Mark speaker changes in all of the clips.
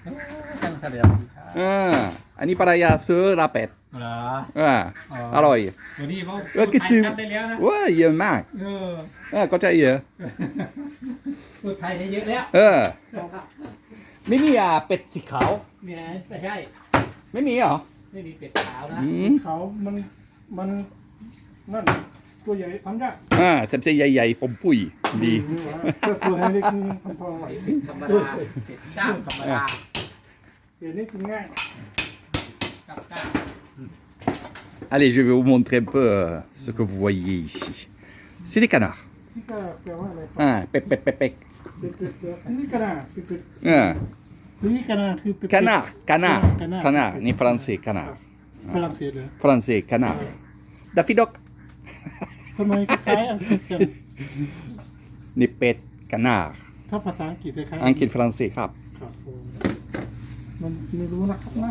Speaker 1: ช่างแสดงดีครับ
Speaker 2: อันนี้ภรรยาซื้อลาเป็ด
Speaker 1: เหรอ
Speaker 2: อร่อย
Speaker 1: เดี๋ยวนี้เขา
Speaker 2: คิด
Speaker 1: ไทย
Speaker 2: ถึง
Speaker 1: ชัดได้แล้วนะ
Speaker 2: ว้าเยอะมาก ก็ใจเยอะ
Speaker 1: พูดไทยได้เยอะแล้ว
Speaker 2: ไม่มีเป็ดสีขาว
Speaker 1: เนี่ยไม่ใช่
Speaker 2: ไม่มีเหรอ
Speaker 1: ไม่มีเป็ดขาวนะ
Speaker 3: เขามันนั่นตัวใหญ่ทำยาก
Speaker 2: เซ็บใหญ่ๆผมปุ้ยดี
Speaker 3: ตัวเล็กนี่ทำพอไหว
Speaker 1: ธรรมดาเป็ดจ้างธรรมดา
Speaker 3: เดี๋ยวนี้กินง่าย
Speaker 1: กับจ้าง
Speaker 2: Allez, je vais vous montrer un peu ce que vous voyez ici. C'est des canards.
Speaker 3: ที่ก็แปลว่าอะไรครับ
Speaker 2: Pec, pec, pec, pec.
Speaker 3: ที่กระดาษเป็ด ที่กระดาษคือเป็ด
Speaker 2: Canard, canard,
Speaker 3: Canard.
Speaker 2: canard, ni français, canard.
Speaker 3: ฝรั่งเศสเหรอ
Speaker 2: Français, canard. Daffy Doc,
Speaker 3: ทำไมคล้ายๆอังกฤษจัง
Speaker 2: ni pet, canard.
Speaker 3: ถ้าภาษาอังกฤษคล้ายๆ
Speaker 2: Anche il français, crap.
Speaker 3: ครับผมมันไม่รู้นะครับนะ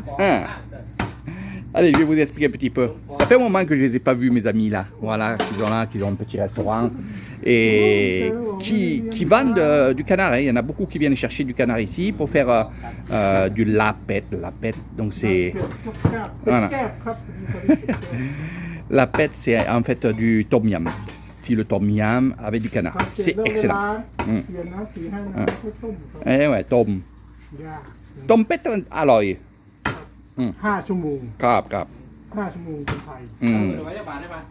Speaker 2: Allez, je vais vous expliquer un petit peu. Ça fait un moment que je ne les ai pas vus, mes amis, là. Voilà, qu'ils ont un petit restaurant et qui vendent du canard. Il y en a beaucoup qui viennent chercher du canard ici pour faire du lapet. Donc, c'est...
Speaker 3: เป็ดแก้บครับ
Speaker 2: Lapet, c'est en fait du tom yam, style tom yam avec du canard.
Speaker 3: ครับ
Speaker 2: C'est
Speaker 3: เสร็จ
Speaker 2: excellent.
Speaker 3: เปลี่ยนน้ำสีให้น้ำให้ต้มครับ
Speaker 2: Eh ouais, tom.
Speaker 3: ยาก
Speaker 2: Tom pet, alloy.
Speaker 3: 5 ชั่วโมง
Speaker 2: Crap, crap.
Speaker 3: 5 ชั่วโมงเป็นไทย
Speaker 1: เดี๋ยวไว้จะบาทได้ปะ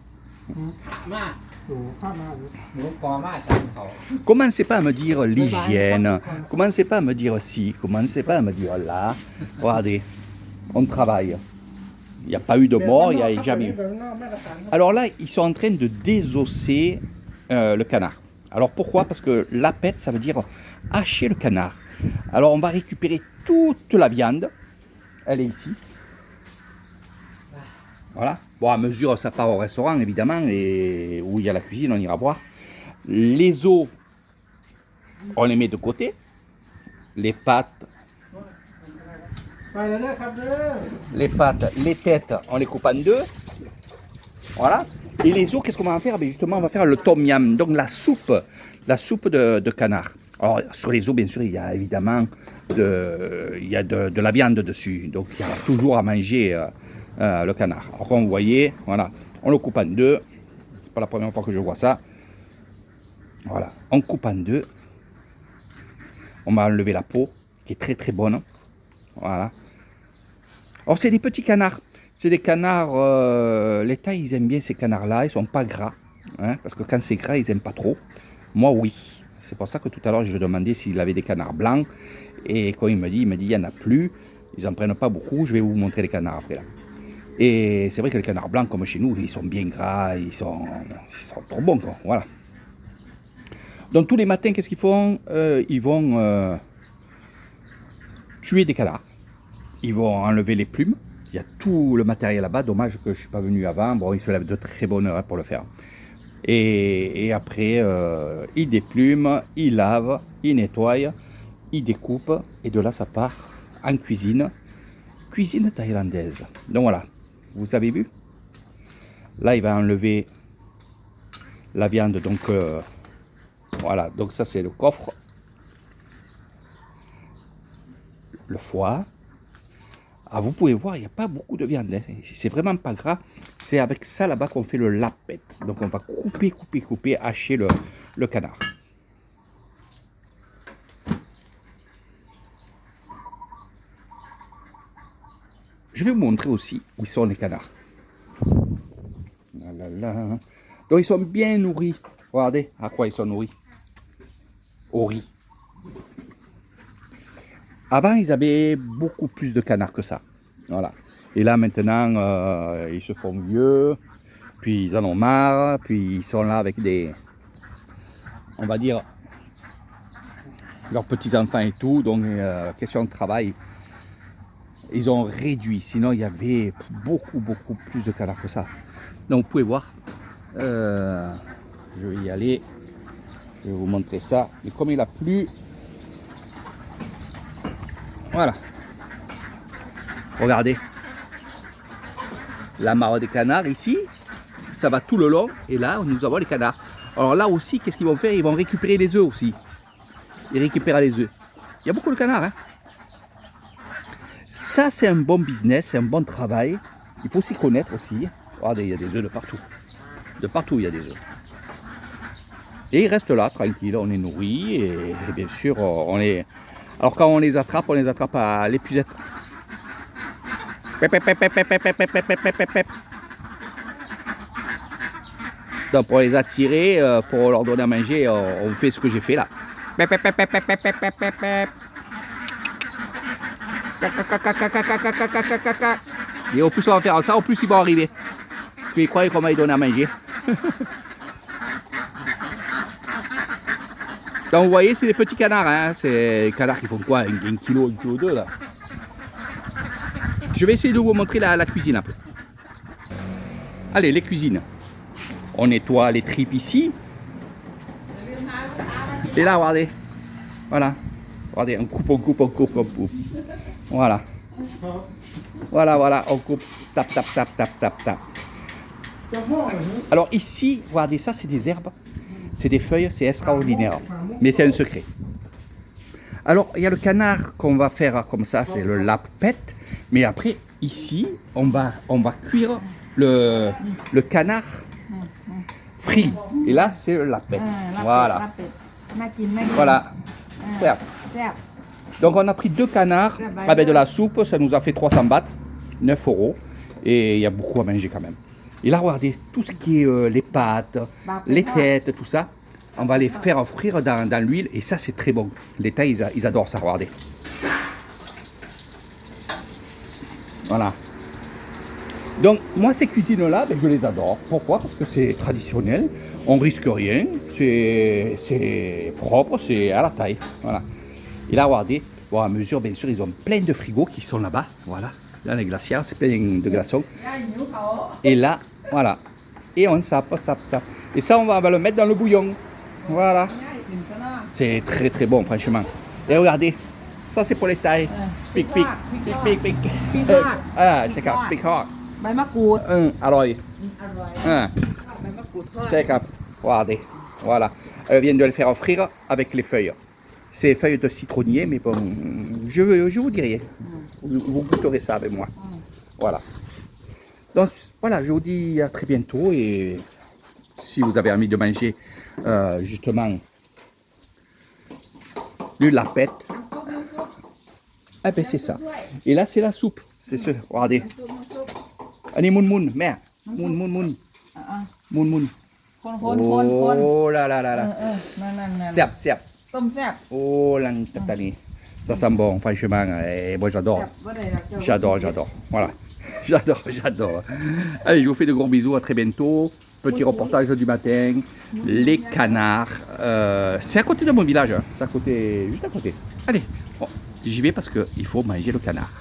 Speaker 1: ขามาก
Speaker 3: โอ้ข้ามมาเลย
Speaker 1: หนูกอมากจังเขา
Speaker 2: Commencez pas à me dire l'hygiène. Commencez pas à me dire ci. Commencez pas à me dire là. Regardez, on travaille. Il n'y a pas eu de mort, il n'y a jamais eu. Alors là, ils sont en train de désosser le canard. Alors pourquoi? Parce que lapet, ça veut dire hacher le canard. Alors on va récupérer toute la viande. Elle est ici. Voilà. Bon, à mesure, ça part au restaurant, évidemment, et où il y a la cuisine, on ira voir. Les os, on les met de côté. Les pattes,
Speaker 3: ไปแล้วนะครับเด้อ
Speaker 2: les pattes, les têtes, on les coupe en deux. Voilà. Et les os, qu'est-ce qu'on va en faire? Ben justement, on va faire le tom yam, donc la soupe de canard. Alors, sur les os, bien sûr, il y a évidemment de la viande dessus. Donc, il y a toujours à manger le canard. Alors, comme vous voyez, voilà, on le coupe en deux. C'est pas la première fois que je vois ça. Voilà, on coupe en deux. On va enlever la peau, qui est très très bonne. Voilà. Alors, c'est des petits canards. C'est des canards, les Thaïs, ils aiment bien ces canards-là. Ils sont pas gras. Hein, parce que quand c'est gras, ils aiment pas trop. Moi, oui. C'est pour ça que tout à l'heure, je demandais s'il avait des canards blancs. Et quand il me dit, il n'y en a plus. Ils n'en prennent pas beaucoup. Je vais vous montrer les canards après là. Et c'est vrai que les canards blancs, comme chez nous, ils sont bien gras. Ils sont trop bons, quoi. Voilà. Donc, tous les matins, qu'est-ce qu'ils font? Ils vont tuer des canards. Ils vont enlever les plumes. Il y a tout le matériel là-bas. Dommage que je ne suis pas venu avant. Bon, ils se lèvent de très bonne heure pour le faire. Et après, ils déplument, ils lavent, ils nettoient, ils découpent. Et de là, ça part en cuisine. Cuisine thaïlandaise. Donc voilà, vous avez vu? Là, il va enlever la viande. Donc voilà, donc ça c'est le coffre. Le foie. Ah, vous pouvez voir, il n'y a pas beaucoup de viande. Hein. C'est vraiment pas gras. C'est avec ça là-bas qu'on fait le lapet. Donc on va couper, hacher le canard. Je vais vous montrer aussi où sont les canards. Là, là, là. Donc ils sont bien nourris. Regardez à quoi ils sont nourris. Au riz. Avant, ils avaient beaucoup plus de canards que ça. Voilà. Et là, maintenant, ils se font vieux. Puis, ils en ont marre. Puis, ils sont là avec des... On va dire... leurs petits-enfants et tout. Donc, question de travail. Ils ont réduit. Sinon, il y avait beaucoup plus de canards que ça. Donc, vous pouvez voir. Je vais y aller. Je vais vous montrer ça. Et comme il a plu... Voilà. Regardez. La mare des canards ici, ça va tout le long. Et là, nous avons les canards. Alors là aussi, qu'est-ce qu'ils vont faire? Ils vont récupérer les œufs aussi. Ils récupèrent les œufs. Il y a beaucoup de canards. Hein, Ça, c'est un bon business, c'est un bon travail. Il faut s'y connaître aussi. Regardez, il y a des œufs de partout. De partout, il y a des œufs. Et ils restent là, tranquilles, on les nourrit et bien sûr, on les... Alors quand on les attrape à l'épuisette. Pep, pep, pep, pep, pep, pep, pep, pep, pep, pep, pep. Donc pour les attirer, pour leur donner à manger, on fait ce que j'ai fait là. Pep, pep, pep, pep, pep, pep, pep, pep, pep. Et au plus on va faire ça, au plus ils vont arriver. Parce qu'ils croyaient qu'on va les donner à manger. Donc vous voyez, c'est des petits canards, hein. C'est des canards qui font quoi, 1 kilo, 1 kilo 2 là. Je vais essayer de vous montrer la cuisine un peu. Allez, les cuisines. On nettoie les tripes ici. Et là, regardez. Voilà. Regardez, on coupe, on coupe, on coupe, on coupe. Voilà. Voilà, voilà, on coupe. Tap, tap, tap, tap, tap, tap. Alors ici, regardez, ça c'est des herbes. C'est des feuilles, c'est extraordinaire. Mais c'est un secret. Alors, il y a le canard qu'on va faire comme ça, c'est le lapette. Mais après, ici, on va cuire le canard frit. Et là, c'est le lapette. Voilà. Voilà. Certes. Donc, on a pris 2 canards avec de la soupe. Ça nous a fait 300 bahts, 9 €. Et il y a beaucoup à manger quand même. Et là, regardez, tout ce qui est les pâtes, les têtes, tout ça, on va les faire frire dans l'huile. Et ça, c'est très bon. Les Thaïs, ils adorent ça, regardez. Voilà. Donc, moi, ces cuisines-là, ben, je les adore. Pourquoi? Parce que c'est traditionnel, on risque rien, c'est propre, c'est à la taille. Voilà. Et là, regardez, bon, à mesure, bien sûr, ils ont plein de frigos qui sont là-bas. Voilà. Dans les glacières, c'est plein de glaçons. Et là, voilà. Et on sape. Et ça, on va le mettre dans le bouillon. Voilà. C'est très, très bon, franchement. Et regardez, ça, c'est pour les tailles. Pic. Ah, c'est comme pic hard.
Speaker 4: ใบมะกรูด
Speaker 2: อร่อย
Speaker 4: อร่อย
Speaker 2: Ah,
Speaker 4: ใบมะกรูดทอด
Speaker 2: c'est comme, regardez. Voilà. Elle vient de le faire frire avec les feuilles. C'est feuilles de citronnier, mais bon, je vous dis rien. Vous goûterez ça avec moi. Voilà. Donc voilà, je vous dis à très bientôt et si vous avez envie de manger justement le lapette, eh ben c'est ça. Et là c'est la soupe, c'est ce, regardez. Allez, moun, mère. Moun.
Speaker 4: คน
Speaker 2: Oh là là là
Speaker 4: นั่
Speaker 2: là.
Speaker 4: น
Speaker 2: Serp.
Speaker 4: ต้มแซ่บ
Speaker 2: Oh l'antatali. Ça sent bon, franchement. Et moi
Speaker 4: แซ่
Speaker 2: j'adore.
Speaker 4: บบ่ได้รักเจ้า
Speaker 2: J'adore. Voilà. J'adore. Allez, je vous fais de gros bisous. À très bientôt. Petit reportage du matin. Les canards. C'est à côté de mon village. Hein. C'est à côté, juste à côté. Allez, bon, j'y vais parce qu'il faut manger le canard.